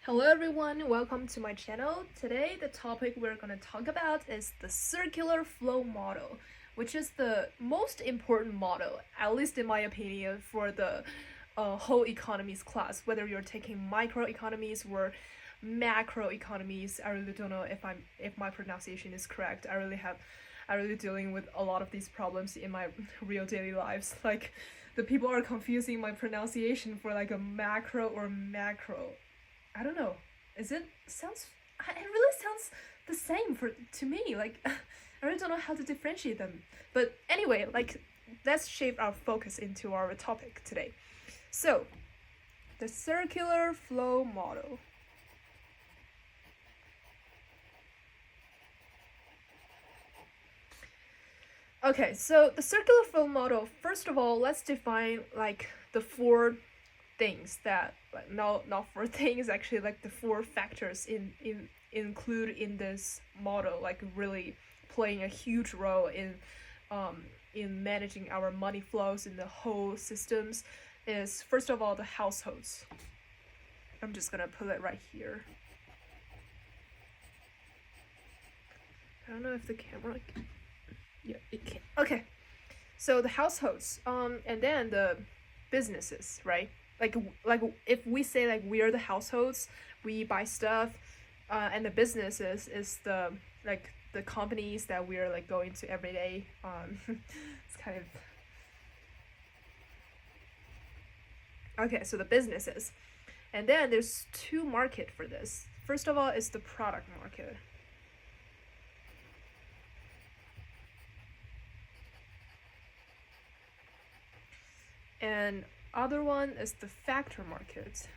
Hello everyone, welcome to my channel. Today the topic we're going to talk about is the circular flow model, which is the most important model, at least in my opinion, for the whole economies class, whether you're taking microeconomies or macroeconomies. I really don't know if my pronunciation is correct. I really dealing with a lot of these problems in my real daily lives. Like the people are confusing my pronunciation for like a macro or macro. I don't know. Is it sounds? It really sounds the same to me. Like I really don't know how to differentiate them. But anyway, like let's shape our focus into our topic today. So, the circular flow model. Okay, so the circular flow model. First of all, let's define like the four things that like not four things actually, like the four factors in include in this model, like really playing a huge role in managing our money flows in the whole systems is first of all the households. I'm just gonna put it right here. I don't know if the camera yeah, it can. Okay, so the households, and then the businesses, right? Like if we say like we are the households, we buy stuff, and the businesses is the like the companies that we are like going to every day. It's kind of okay. So the businesses, and then there's two market for this. First of all, is the product market. And other one is the factor market.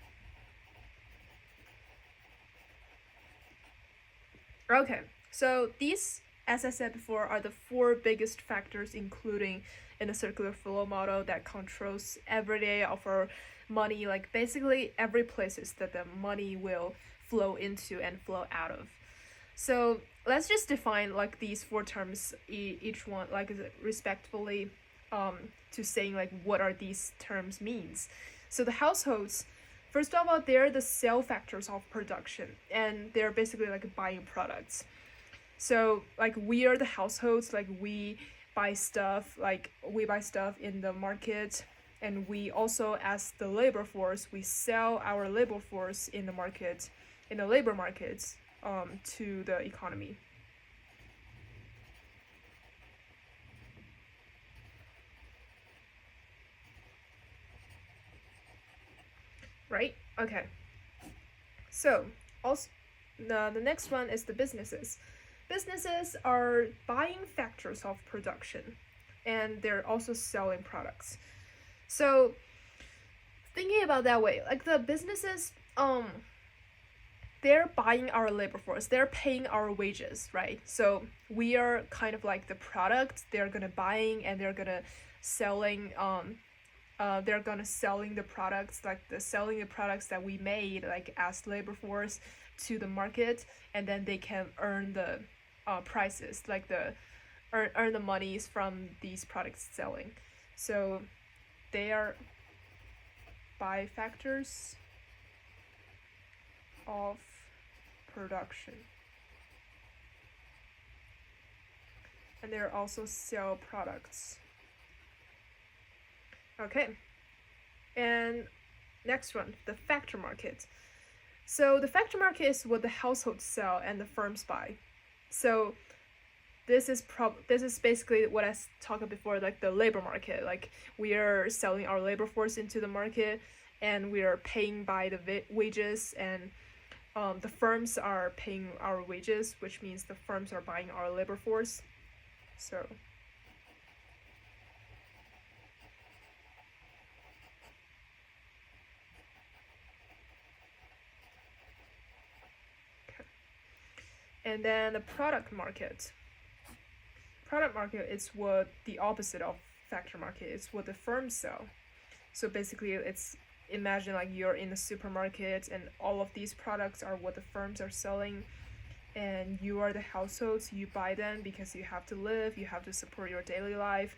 Okay, so these, as I said before, are the four biggest factors including in the circular flow model that controls every day of our money, like basically every places that the money will flow into and flow out of. So let's just define like these four terms, each one like respectively, to saying like what are these terms means. So the households, first of all, they're the sale factors of production, and they're basically like buying products. So like we are the households, like we buy stuff, in the market, and we also, as the labor force, we sell our labor force in the market, in the labor markets, to the economy. Right? Okay. So also the next one is the businesses. Businesses are buying factors of production, and they're also selling products. So thinking about that way, like the businesses, they're buying our labor force, they're paying our wages, right? So we are kind of like the product they're gonna buying, and they're gonna selling the products, like the selling the products that we made like as labor force to the market, and then they can earn the prices, like the earn the monies from these products selling. So they are buy factors of production, and they're also sell products. Okay, and next one, the factor market. So the factor market is what the households sell and the firms buy. So this is basically what I talked before, like the labor market. Like we are selling our labor force into the market, and we are paying by the wages, and the firms are paying our wages, which means the firms are buying our labor force. So and then the product market. Product market is what the opposite of factor market. It's what the firms sell. So basically, it's imagine like you're in the supermarket, and all of these products are what the firms are selling, and you are the households, you buy them because you have to live, you have to support your daily life,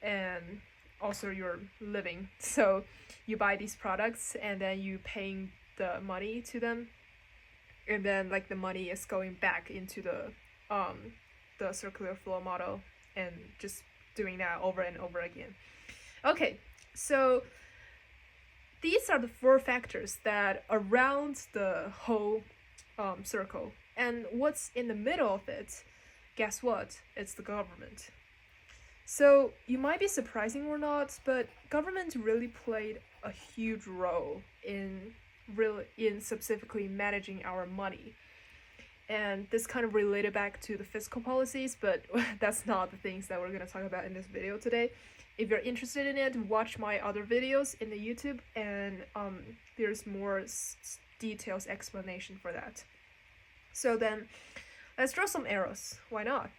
and also your living. So you buy these products, and then you paying the money to them, and then like the money is going back into the circular flow model and just doing that over and over again. Okay, so these are the four factors that around the whole circle. And what's in the middle of it, guess what? It's the government. So you might be surprising or not, but government really played a huge role in specifically managing our money. And this kind of related back to the fiscal policies, but that's not the things that we're going to talk about in this video today. If you're interested in it, watch my other videos in the YouTube, and there's more details explanation for that. So then, let's draw some arrows. Why not?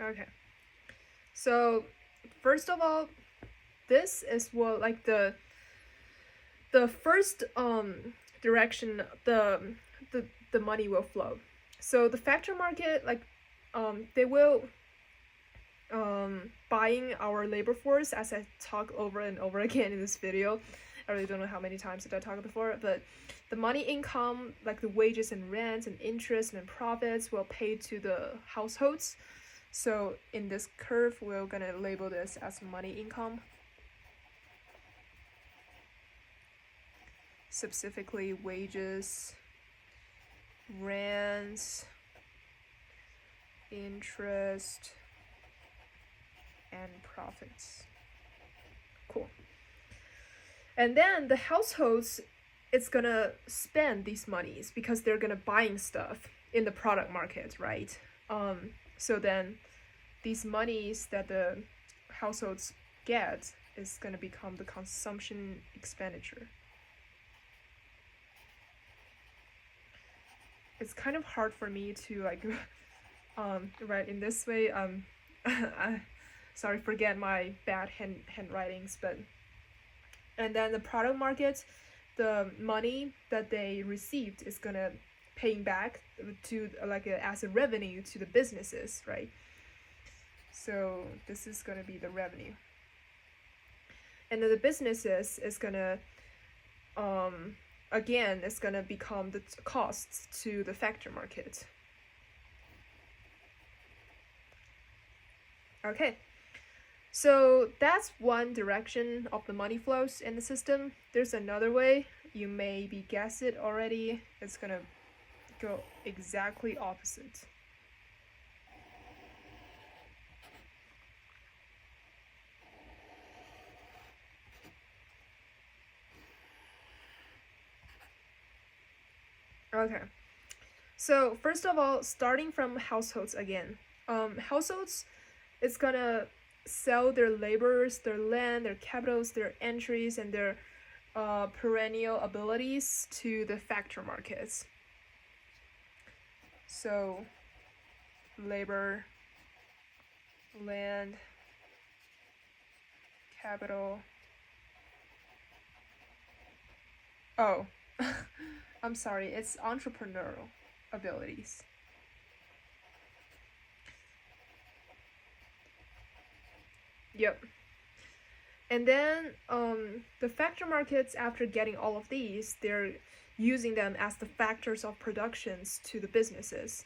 Okay. So first of all, this is what like the first direction the money will flow. So the factor market, like they will buying our labor force, as I talk over and over again in this video. I really don't know how many times did I talk before, but the money income, like the wages and rents and interest and profits, will pay to the households. So in this curve, we're gonna label this as money income. Specifically wages, rents, interest, and profits. Cool. And then the households, it's gonna spend these monies because they're gonna buying stuff in the product market, right? So then these monies that the households get is going to become the consumption expenditure. It's kind of hard for me to like write in this way. Sorry, forget my bad handwritings, but and then the product market, the money that they received is gonna paying back to like as a revenue to the businesses, right? So this is gonna be the revenue, and then the businesses is gonna again it's gonna become the costs to the factor market. Okay, so that's one direction of the money flows in the system. There's another way. You maybe guess it already. It's gonna go exactly opposite. Okay, so first of all, starting from households again. Households, it's gonna sell their laborers, their land, their capitals, their entries, and their perennial abilities to the factor markets. So labor, land, capital. Oh, I'm sorry, it's entrepreneurial abilities. Yep. And then the factor markets, after getting all of these, they're using them as the factors of productions to the businesses.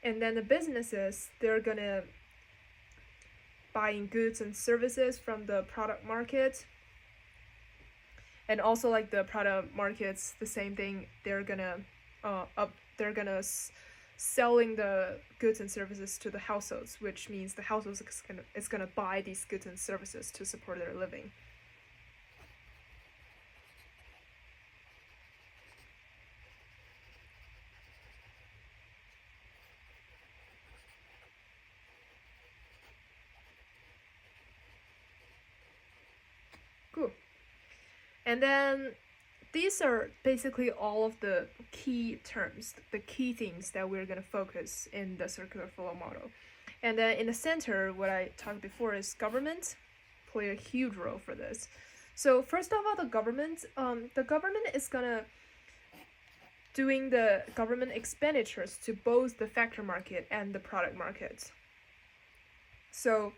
And then the businesses, they're gonna buying goods and services from the product market. And also like the product markets, the same thing, they're gonna selling the goods and services to the households, which means the households is gonna buy these goods and services to support their living. Cool. And then these are basically all of the key terms, the key things that we're going to focus in the circular flow model. And then in the center, what I talked before is government play a huge role for this. So first of all, the government is gonna doing the government expenditures to both the factor market and the product market. So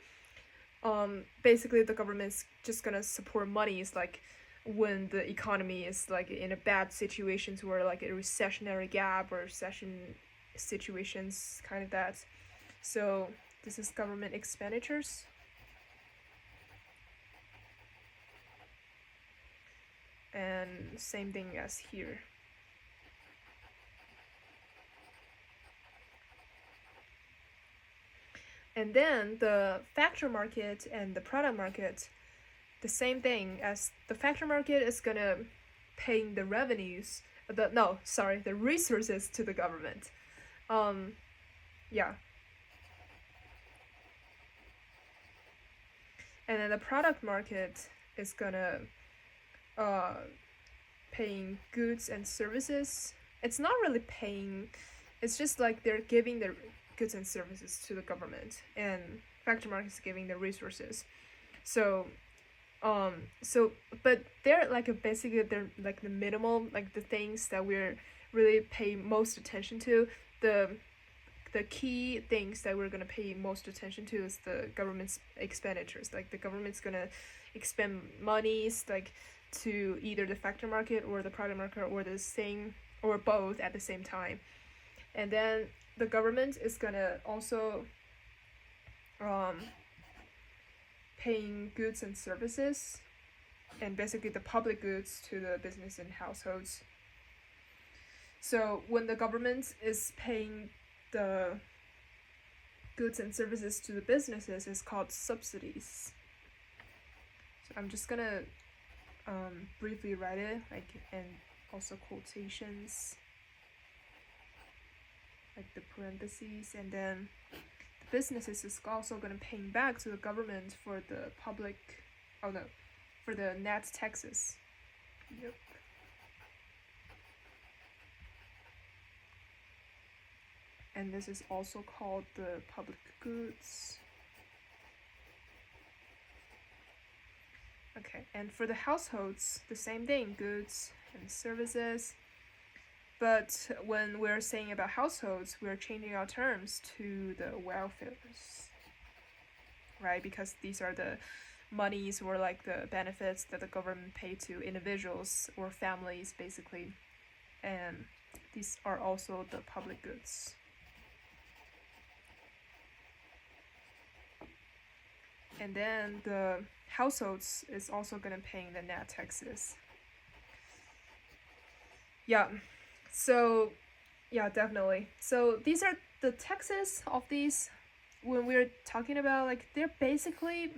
basically the government's just gonna support monies like when the economy is like in a bad situations where like a recessionary gap or recession situations, kind of that. So this is government expenditures. And same thing as here. And then the factor market and the product market, the same thing as the factor market is gonna paying the revenues, the resources to the government. Yeah. And then the product market is gonna paying goods and services. It's not really paying, it's just like they're giving the goods and services to the government, and factor market is giving the resources. So but they're like basically they're like the minimal, like the things that we're really pay most attention to. The key things that we're gonna pay most attention to is the government's expenditures. Like the government's gonna expend monies like to either the factor market or the product market or the same or both at the same time. And then the government is gonna also paying goods and services, and basically the public goods to the business and households. So when the government is paying the goods and services to the businesses, it's called subsidies. So I'm just gonna briefly write it, like, and also quotations, like the parentheses, and then the businesses is also gonna pay back to the government for the for the net taxes. Yep. And this is also called the public goods. Okay, and for the households, the same thing, goods and services. But when we're saying about households, we're changing our terms to the welfares, right? Because these are the monies or like the benefits that the government pay to individuals or families, basically. And these are also the public goods. And then the households is also gonna pay the net taxes. Yeah, so yeah, definitely. So these are the taxes of these. When we're talking about, like, they're basically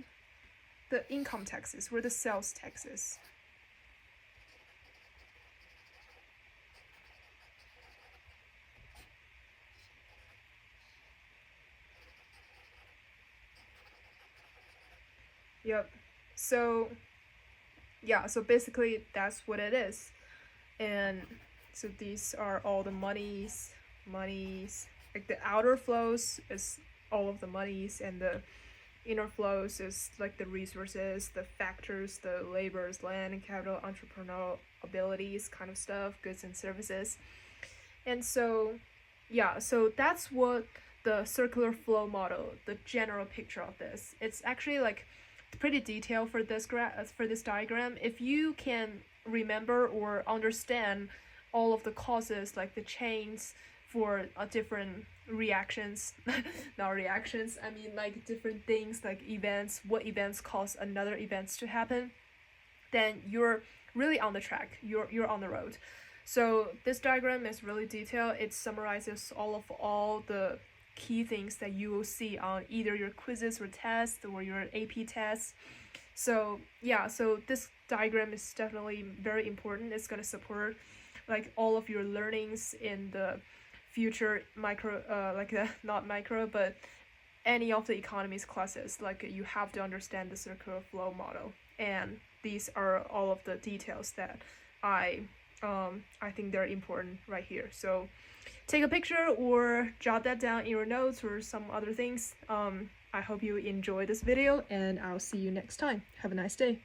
the income taxes or the sales taxes. Yep. So yeah, so basically that's what it is. And so these are all the monies, like the outer flows is all of the monies, and the inner flows is like the resources, the factors, the labors, land and capital, entrepreneurial abilities, kind of stuff, goods and services. And so yeah, so that's what the circular flow model, the general picture of this. It's actually like pretty detailed for this diagram. If you can remember or understand all of the causes, like the chains for different reactions, not reactions, I mean like different things, like events, what events cause another events to happen, then you're really on the track, you're on the road. So this diagram is really detailed. It summarizes all the key things that you will see on either your quizzes or tests or your AP tests. So yeah, so this diagram is definitely very important. It's going to support like all of your learnings in the future micro, not micro, but any of the economies classes. Like you have to understand the circular flow model, and these are all of the details that I think they're important right here. So take a picture or jot that down in your notes or some other things. I hope you enjoy this video, and I'll see you next time. Have a nice day.